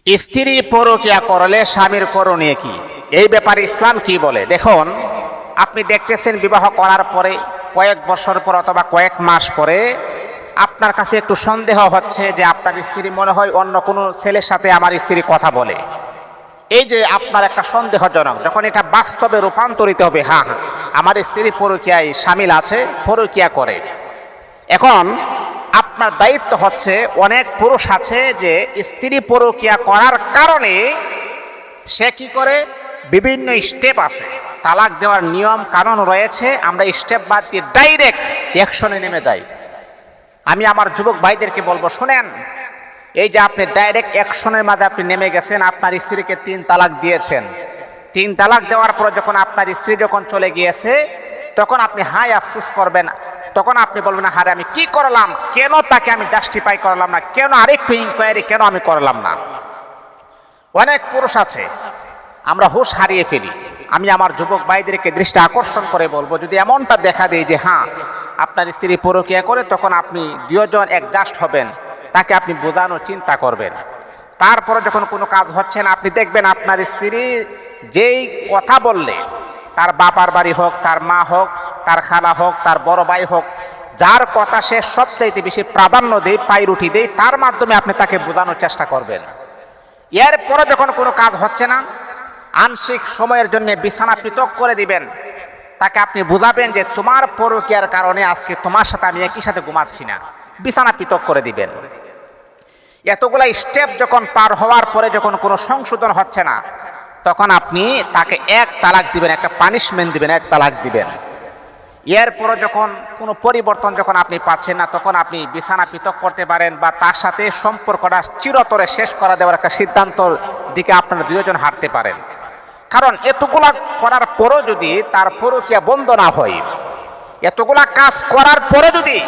স্ত্রী পরকীয়া করলে স্বামীর করণীয় কি, এই ব্যাপারে ইসলাম কি বলে? দেখুন, আপনি দেখতেছেন বিবাহ করার পরে কয়েক বছর পর অথবা কয়েক মাস পরে আপনার কাছে একটু সন্দেহ হচ্ছে যে আপনার স্ত্রী মনে হয় অন্য কোনো ছেলের সাথে আমার স্ত্রী কথা বলে। এই যে আপনার একটা সন্দেহজনক, যখন এটা বাস্তবে রূপান্তরিত হবে, হ্যাঁ আমার স্ত্রী পরকীয়ায় সামিল আছে, পরকীয়া করে, এখন আপনার দায়িত্ব হচ্ছে, অনেক পুরুষ আছে যে স্ত্রী পরকীয়া করার কারণে সে কি করে, বিভিন্ন স্টেপ আছে, তালাক দেওয়ার নিয়ম কানুন রয়েছে, আমরা স্টেপ বাদ দিয়ে ডাইরেক্ট অ্যাকশনে নেমে যাই। আমি আমার যুবক ভাইদেরকে বলবো, শুনেন, এই যে আপনি ডাইরেক্ট অ্যাকশনের মাঝে আপনি নেমে গেছেন, আপনার স্ত্রীকে 3 তালাক দিয়েছেন, 3 তালাক দেওয়ার পর যখন আপনার স্ত্রী যখন চলে গিয়েছে, তখন আপনি হাই আফসোস করবেন, তখন আপনি বলবেন হারে আমি কি করলাম, কেন তাকে আমি জাস্টিফাই করলাম না, কেন আরেকটু ইনকোয়ারি কেন আমি করলাম না। অনেক পুরুষ আছে আমরা হুঁশ হারিয়ে ফেলি। আমি আমার যুবক ভাইদেরকে দৃষ্টি আকর্ষণ করে বলবো, যদি এমনটা দেখা দেয় যে হ্যাঁ আপনার স্ত্রী পরকীয়া করে, তখন আপনি 2 জন অ্যাডজাস্ট হবেন, তাকে আপনি বোঝানোর চিন্তা করবেন। তারপরে যখন কোনো কাজ হচ্ছে না, আপনি দেখবেন আপনার স্ত্রী যেই কথা বললে, তার বাবার বাড়ি হোক, তার মা হোক, তার খালা হোক, তার বড় ভাই হোক, যার কথা সে সবচাইতে বেশি প্রাধান্য দেয়, পায়রুটি দেয়, তার মাধ্যমে আপনি তাকে বোঝানোর চেষ্টা করবেন। এরপরে যখন কোনো কাজ হচ্ছে না, আংশিক সময়ের জন্য বিছানা পৃথক করে দিবেন, তাকে আপনি বুঝাবেন যে তোমার পরকীয়ার কারণে আজকে তোমার সাথে আমি একই সাথে ঘুমাচ্ছি না, বিছানা পৃথক করে দিবেন। এতগুলা স্টেপ যখন পার হওয়ার পরে যখন কোনো সংশোধন হচ্ছে না, তখন আপনি তাকে 1 তালাক দিবেন, একটা পানিশমেন্ট দিবেন, 1 তালাক দিবেন। এরপরে যখন কোনো পরিবর্তন যখন আপনি পাচ্ছেন না, তখন আপনি বিছানা পৃথক করতে পারেন, বা তার সাথে সম্পর্কটা চিরতরে শেষ করা দেওয়ার একটা সিদ্ধান্তর দিকে আপনারা 2 জন হাঁটতে পারেন। কারণ এতগুলা করার পরও যদি তার পরকীয়া বন্ধ না হয়, এতগুলা কাজ করার পরে যদি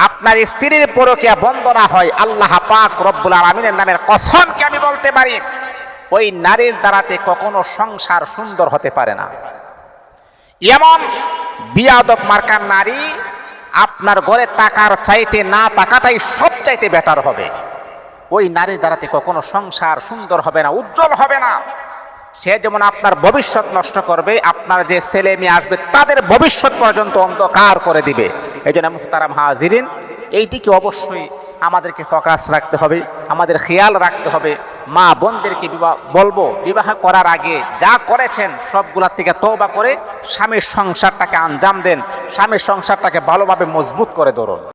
আপনার স্ত্রীর পরকীয়া বন্ধ না হয়, আল্লাহ পাক রব্বুল আলামিনের নামের কসমকে আমি বলতে পারি, ওই নারীর দ্বারাতে কখনো সংসার সুন্দর হতে পারে না। এমন বিয়াদব মার্কার নারী আপনার ঘরে তাকার চাইতে না তাকাটাই সব চাইতে বেটার হবে। ওই নারীর দ্বারাতে কখনো সংসার সুন্দর হবে না, উজ্জ্বল হবে না। সে যেমন আপনার ভবিষ্যৎ নষ্ট করবে, আপনার যে ছেলে মেয়ে আসবে তাদের ভবিষ্যৎ পর্যন্ত অন্ধকার করে দিবে। এই জন্য মুহতারাম হাজিরিন, এই দিকে অবশ্যই আমাদেরকে ফোকাস রাখতে হবে, আমাদের খেয়াল রাখতে হবে। মা বোনদেরকে বলবো, বিবাহ করার আগে যা করেছেন সবগুলার থেকে তওবা করে স্বামীর সংসারটাকে আঞ্জাম দেন, স্বামীর সংসারটাকে ভালোভাবে মজবুত করে ধরুন।